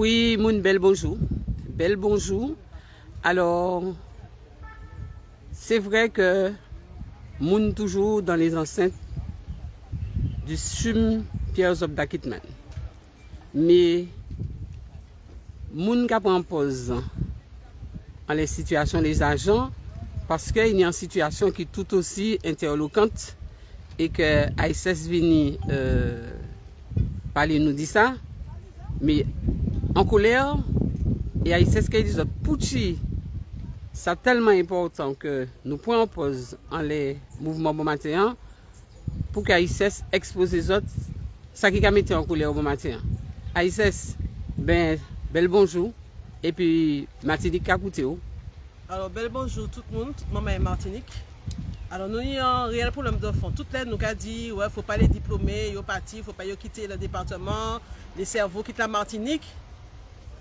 Oui, mon bel bonjour. Bel bonjour. Alors, c'est vrai que moun toujours dans les enceintes du CHUM Pierre Zobda Kitman. Mais moun qui prend pause en les situations des agents parce qu'il y a une situation qui est tout aussi interloquante et que ASS vini parler nous dit ça, mais en colère et ASS qui dit Pouchi, c'est tellement important que nous prenons pause en les mouvements bon matin pour qu'ASS expose les autres ça qui a mis en colère au bon matin. ASS, ben bel bonjour et puis Martinique Kakoutéo. Alors, bel bonjour tout le monde, toute maman est Martinique. Alors, nous avons un réel problème de fond. Toute l'aide nous a dit, ouais, faut pas les diplômés, ils parti, il ne faut pas quitter le département, les cerveaux quittent la Martinique.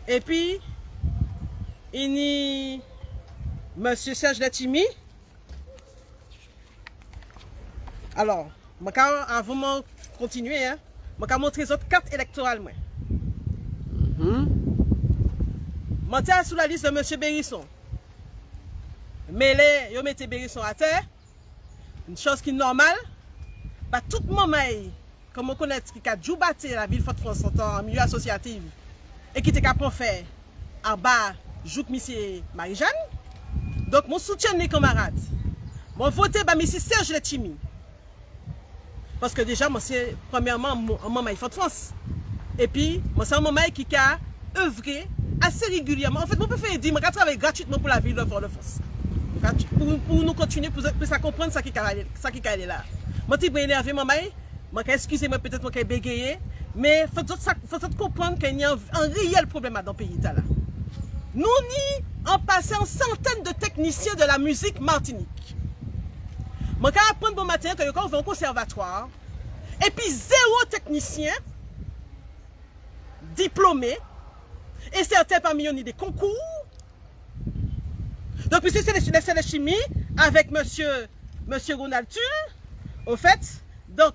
Et puis, il y a Monsieur Serge Letimi. Alors, avant de continuer, je vais montrer les autres cartes électorales. Je suis sur la liste de Monsieur Bérisson. Mais yo mettez Bérisson à terre, une chose qui est normale. Pas tout le monde, comme on connaît, qui a joué battre la ville de France en milieu associatif et qui était capable de faire en bas, joue monsieur Marie-Jeanne. Donc, mon soutien mes camarades. Mon voté par monsieur Serge Letimi. Parce que déjà, moi, c'est premièrement un membre de France. Et puis, moi, c'est un membre qui a œuvré assez régulièrement. En fait, moi, je peux dire, je travaille gratuitement pour la ville de Fort-de-France. Pour nous continuer, pour ça comprendre ça qui est là. Moi, je suis énervé, maman. Excusez-moi, peut-être que je suis bégayé. Mais il faut comprendre qu'il y a un réel problème dans le pays. Là. Nous en passant centaines de techniciens de la musique martinique. Je vais apprendre bon matin que quand on va au conservatoire, et puis 0 technicien diplômé, et certains parmi eux ont des concours. Donc, puis c'est la chimie avec monsieur Ronald Tulle. Au fait, donc,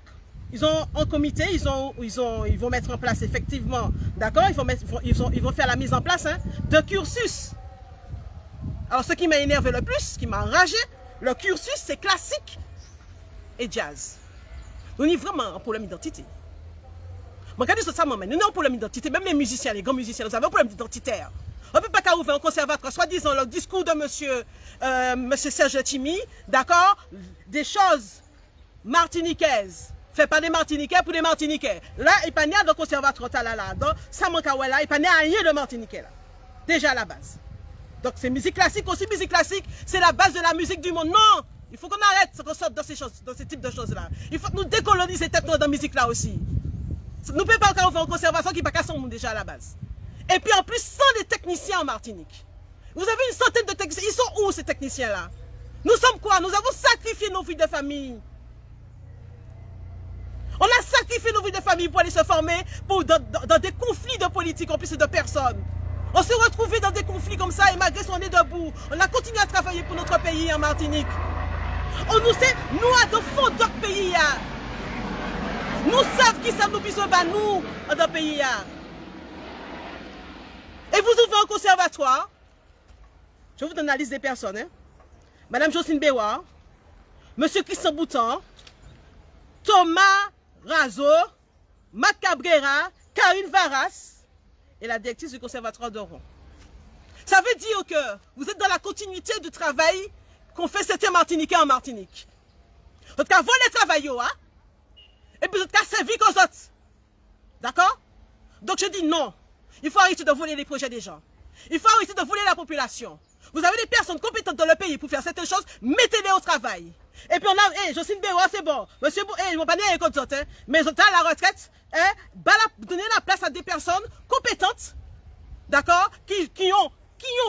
ils ont un comité, ils vont mettre en place effectivement, d'accord, ils vont faire la mise en place de cursus. Alors, ce qui m'a énervé le plus, ce qui m'a enragé, le cursus, c'est classique et jazz. Nous avons vraiment un problème d'identité. Regardez ça, maman, nous avons un problème d'identité, même les musiciens, les grands musiciens, nous avons un problème identitaire. On ne peut pas ouvrir un conservatoire, soi-disant le discours de monsieur Serge Letimi, d'accord, des choses martiniquaises, fait par des Martiniquais pour des Martiniquais. Là, il n'y a pas de conservatoire là, donc ça manque à là, il n'y a pas rien de Martiniquais là, déjà à la base. Donc c'est musique classique, aussi musique classique, c'est la base de la musique du monde. Non, il faut qu'on arrête, qu'on sorte dans ces choses, dans ce type de choses-là. Il faut que nous décoloniser cette dans la musique là aussi. Nous ne pouvons pas ouvrir un conservatoire qui n'est pas qu'à son monde déjà à la base. Et puis en plus, sans les techniciens en Martinique. Vous avez une centaine de techniciens. Ils sont où ces techniciens-là? Nous sommes quoi? Nous avons sacrifié nos vies de famille. On a sacrifié nos vies de famille pour aller se former dans des conflits de politique en plus de personnes. On s'est retrouvés dans des conflits comme ça et malgré ça on est debout. On a continué à travailler pour notre pays en Martinique. On nous sait, nous à de fond d'autres pays. Nous savons qui savent nous besoin de nous dans notre pays. Et vous ouvrez un conservatoire. Je vous donne la liste des personnes. Madame Jocelyne Béouard, Monsieur Christian Boutan, Thomas Razo, Matt Cabrera, Karine Varas et la directrice du conservatoire d'Oron. Ça veut dire que vous êtes dans la continuité du travail qu'on fait certains Martiniquais en Martinique. Vous avez volé le travail, et puis vous avez servi aux autres. D'accord? Donc je dis non. Il faut arrêter de voler les projets des gens. Il faut arrêter de voler la population. Vous avez des personnes compétentes dans le pays pour faire certaines choses, mettez-les au travail. Et puis on a, Jocelyne Béouard, c'est bon. Monsieur, ils vont pas dire avec autres, mais ils ont à la retraite, donner la place à des personnes compétentes, d'accord, qui ont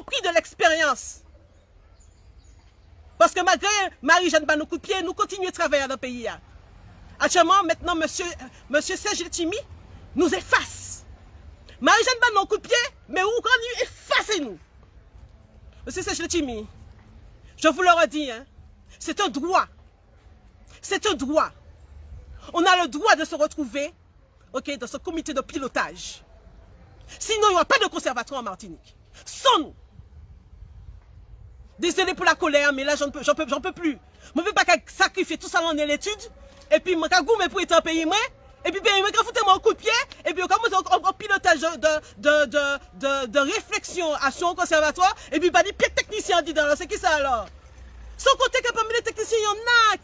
pris de l'expérience. Parce que malgré Marie-Jeanne nous coup de pied, nous continuons de travailler dans le pays. Actuellement, maintenant, monsieur Serge Letimi nous efface. Marie-Jeanne nous coup de pied, mais où quand nous effacez-nous. Monsieur Serge Letimi, je vous le redis, c'est un droit. C'est un droit. On a le droit de se retrouver, dans ce comité de pilotage. Sinon, il n'y aura pas de conservatoire en Martinique. Sans nous. Désolé pour la colère, mais là, j'en peux plus. Je ne peux pas sacrifier tout ça dans l'étude, et puis, je vais pour être un pays, et puis, je vais foutre-moi un coup de pied, et puis, comme on pilotage de réflexion à son conservatoire, et puis, pas des pieds techniciens dedans, c'est qui ça alors? Sans compter que parmi les techniciens,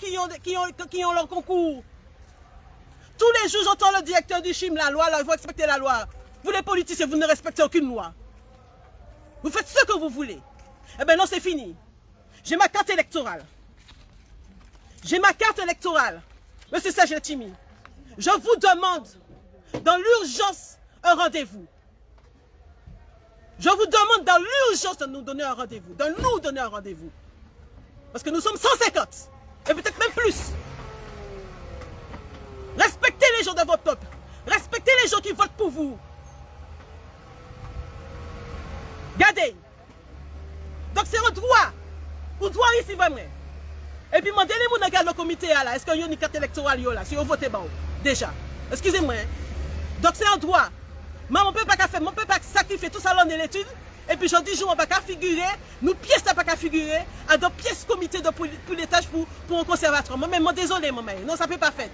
il y en a qui ont leur concours. Tous les jours, j'entends le directeur du CHIM, la loi, là, il faut respecter la loi. Vous, les politiciens, vous ne respectez aucune loi. Vous faites ce que vous voulez. Eh bien non, c'est fini. J'ai ma carte électorale. J'ai ma carte électorale. Monsieur Serge Letchimy, je vous demande, dans l'urgence, un rendez-vous. Je vous demande dans l'urgence de nous donner un rendez-vous. De nous donner un rendez-vous. Parce que nous sommes 150. Et peut-être même plus. Respectez les gens de votre peuple. Respectez les gens qui votent pour vous. Regardez. Donc c'est un droit. Un droit ici vraiment. Et puis demandez-moi dans le comité là. Est-ce qu'il y a une carte électorale là? Si vous votez bon. Déjà. Excusez-moi. Donc c'est un droit. Mais on ne peut pas faire, on peut pas sacrifier tout ça dans l'étude. Et puis je dis, on ne peut pas figurer, nous pièces n'a pas figurer, à deux pièces comité de pour les tâches pour un conservatoire. Moi-même, désolé, maman. Non, ça ne peut pas faire.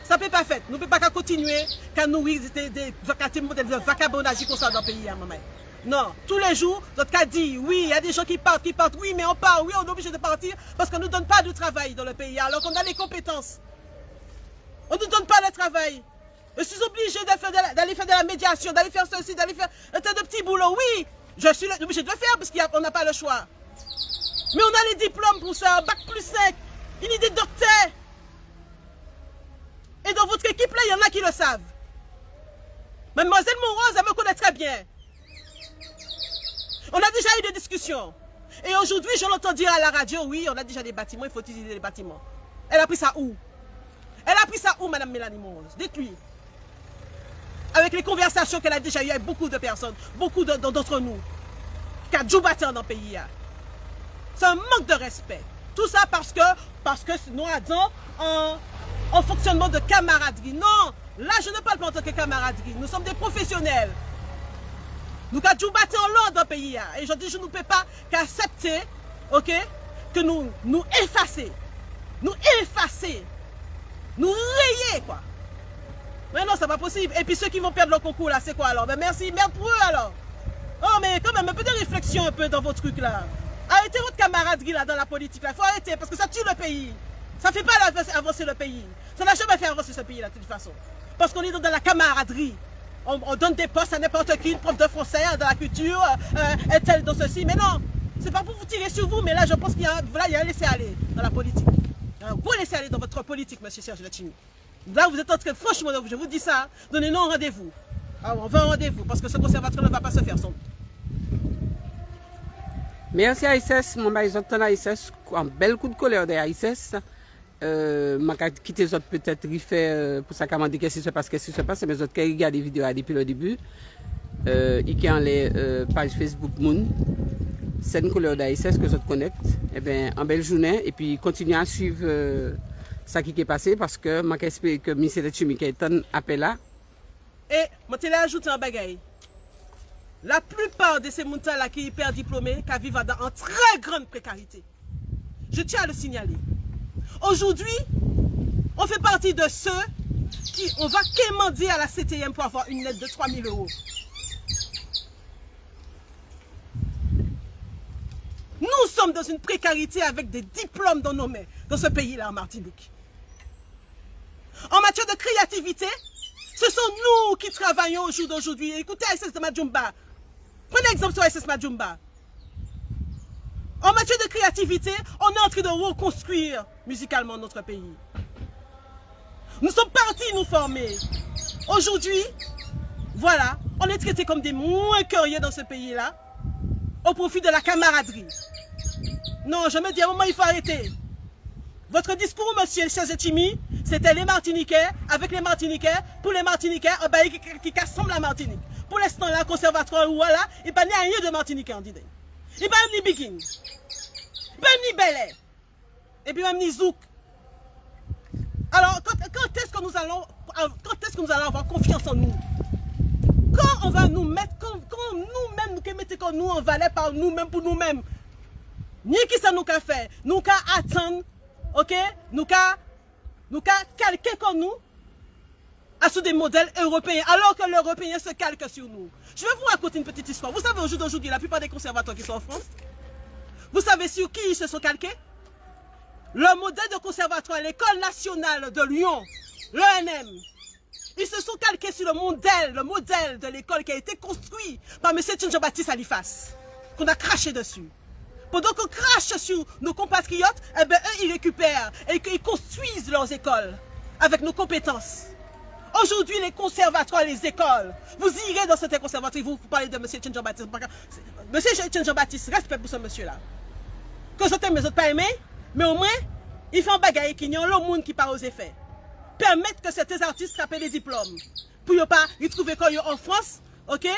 Ça ne peut pas faire. Nous ne pouvons pas continuer à nourrir des vagabondages comme ça dans le pays, maman. Non, tous les jours, notre cas dit, oui, il y a des gens qui partent, oui, mais on part, oui, on est obligé de partir parce qu'on ne nous donne pas de travail dans le pays, alors qu'on a les compétences. On ne nous donne pas le travail. Je suis obligé d'aller faire de la médiation, d'aller faire ceci, d'aller faire un tas de petits boulots, oui. Je suis obligé de le faire parce qu'on n'a pas le choix. Mais on a les diplômes pour ça, bac plus 5, une idée de docteur. Et dans votre équipe là, il y en a qui le savent. Mademoiselle Monrose, elle me connaît très bien. On a déjà eu des discussions. Et aujourd'hui, je l'entends dire à la radio, oui, on a déjà des bâtiments, il faut utiliser les bâtiments. Elle a pris ça où? Elle a pris ça où, Madame Mélanie Monrose? Dites-lui. Avec les conversations qu'elle a déjà eues avec beaucoup de personnes, beaucoup d'entre nous, qui a joué dans le pays. C'est un manque de respect. Tout ça parce que nous avons en fonctionnement de camaraderie. Non, là je ne parle pas en tant que camaraderie. Nous sommes des professionnels. Nous avons joué en l'ordre dans le pays. Et je dis, je ne peux pas qu'accepter, ok, que nous effacer. Nous effacer. Nous rayer, quoi. Mais non, c'est pas possible. Et puis ceux qui vont perdre leur concours là, c'est quoi alors? Ben merci, merde pour eux alors. Oh mais quand même, un peu de réflexion un peu dans vos trucs là. Arrêtez votre camaraderie là dans la politique là. Il faut arrêter parce que ça tue le pays. Ça ne fait pas avancer le pays. Ça n'a jamais fait avancer ce pays là de toute façon. Parce qu'on est dans la camaraderie. On donne des postes à n'importe qui, une prof de français, dans la culture, et tel dans ceci. Mais non, c'est pas pour vous tirer sur vous, mais là je pense qu'il y a un laisser-aller dans la politique. Vous laissez aller dans votre politique, monsieur Serge Letchimy. Là, vous êtes en train de, franchement, je vous dis ça, donnez-nous un rendez-vous. On veut un rendez-vous, parce que ce conservatoire ne va pas se faire sans. Merci à ISS, mon mari, j'entends à ISS, un bel coup de colère de ISS. Je quitter les autres peut-être pour ça qu'à dire qu'est-ce qui se passe, mais les autres qui regardent les vidéos depuis le début. Ils ont les pages Facebook Moon, c'est une couleur d'ISS que je connecte. Eh bien, en belle journée, et puis continuez à suivre. Ça qui est passé parce que je espère que M. Letchimy est un appel là. Et je vais ajouter un bagaille. La plupart de ces gens-là qui sont hyper diplômés, qui vivent dans une très grande précarité. Je tiens à le signaler. Aujourd'hui, on fait partie de ceux qui, on va quémander à la CTM pour avoir une aide de 3 000 €. Nous sommes dans une précarité avec des diplômes dans nos mains, dans ce pays-là, en Martinique. En matière de créativité, ce sont nous qui travaillons au jour d'aujourd'hui. Écoutez SS de Majumba. Prenez exemple sur SS Majumba. En matière de créativité, on est en train de reconstruire musicalement notre pays. Nous sommes partis nous former. Aujourd'hui, voilà, on est traités comme des moins que rien dans ce pays-là, au profit de la camaraderie. Non, je me dis à un moment, il faut arrêter. Votre discours, monsieur Serge Letchimy, c'était les Martiniquais, avec les Martiniquais, pour les Martiniquais, qui assemblent la Martinique. Pour l'instant, là, conservatoire, voilà, il n'y a rien de Martiniquais en disant. Il n'y a ni Biking, il n'y a ni Belay, et puis même ni Zouk. Alors, quand est-ce que nous allons avoir confiance en nous? Quand on va nous mettre, quand nous-mêmes, nous mettons comme nous en valeur par nous-mêmes pour nous-mêmes. Ni qui ça nous qu'a fait, nous qu'a attendre, ok? Nous qu'a calquer comme nous, à sur des modèles européens, alors que l'européen se calque sur nous. Je vais vous raconter une petite histoire. Vous savez, aujourd'hui, la plupart des conservateurs qui sont en France, vous savez sur qui ils se sont calqués? Le modèle de conservatoire, l'école nationale de Lyon, l'ENM, ils se sont calqués sur le modèle de l'école qui a été construit par M. Jean-Baptiste Alifas, qu'on a craché dessus. Pendant qu'on crache sur nos compatriotes, eh ben, eux, ils récupèrent et ils construisent leurs écoles avec nos compétences. Aujourd'hui, les conservatoires, les écoles, vous irez dans certains conservatoires, vous parlez de M. Jean-Baptiste. M. Jean-Baptiste, respect pour ce monsieur-là. Que certains ne pas aimé, mais au moins, il fait un bagage qui n'y a le monde qui pas osé faire. Permettre que certains artistes frappent des diplômes. Pour ne pas y trouver en France, ok,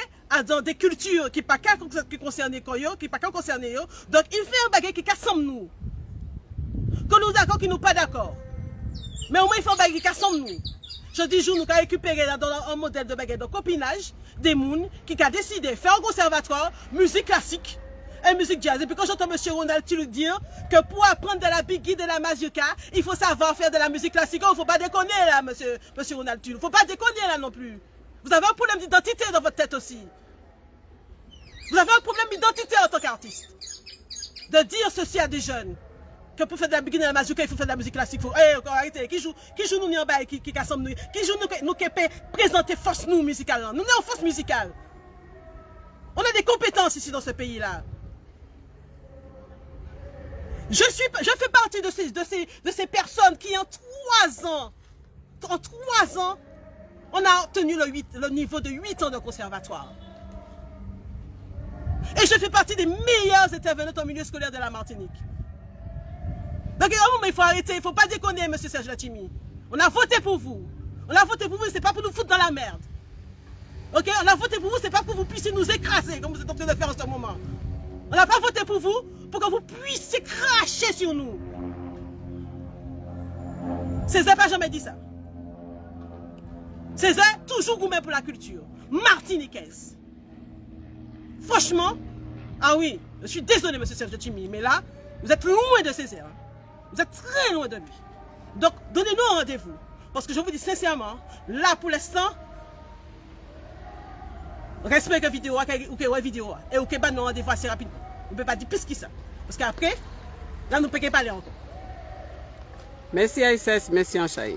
dans des cultures qui ne sont pas concernées, qui pas concernées. Donc, il fait un bagage qui rassemble nous. Que nous d'accord, qui nous pas d'accord. Mais au moins, il fait un bagage qui rassemble nous. Je dis, nous avons récupéré dans un modèle de bagage de copinage des gens qui ont décidé de faire un conservatoire, musique classique et musique jazz. Et puis quand j'entends M. Ronald Tull dire que pour apprendre de la biggie, de la mazurka, il faut savoir faire de la musique classique. Il ne faut pas déconner là, monsieur Ronald Tull. Il ne faut pas déconner là non plus. Vous avez un problème d'identité dans votre tête aussi. Vous avez un problème d'identité en tant qu'artiste. De dire ceci à des jeunes. Que pour faire de la biggie, de la mazurka, il faut faire de la musique classique. Arrêtez. Qui joue nous en bas, qui assemble nous. Qui joue nous qui présenter force nous musicale. Nous sommes en force musicale. On a des compétences ici dans ce pays-là. Je fais partie de ces personnes qui en 3 ans, on a obtenu le niveau de 8 ans de conservatoire. Et je fais partie des meilleurs intervenants au milieu scolaire de la Martinique. Donc, il faut arrêter, il ne faut pas déconner, M. Serge Letchimy. On a voté pour vous. On a voté pour vous, ce n'est pas pour nous foutre dans la merde. Ok? On a voté pour vous, ce n'est pas pour que vous puissiez nous écraser, comme vous êtes en train de faire en ce moment. On n'a pas voté pour vous, pour que vous puissiez cracher sur nous. Césaire n'a jamais dit ça. Césaire, toujours gourmet pour la culture. Martiniquaise. Franchement, ah oui, je suis désolé, M. Serge Letchimy, mais là, vous êtes loin de Césaire. Vous êtes très loin de lui. Donc, donnez-nous un rendez-vous. Parce que je vous dis sincèrement, là, pour l'instant, respectez la vidéo, et vous pouvez nous rendez-vous assez rapidement. On ne peut pas dire plus que ça. Parce qu'après, là, nous ne pouvons pas parler encore. Merci, Aïssès. Merci, Anchaï.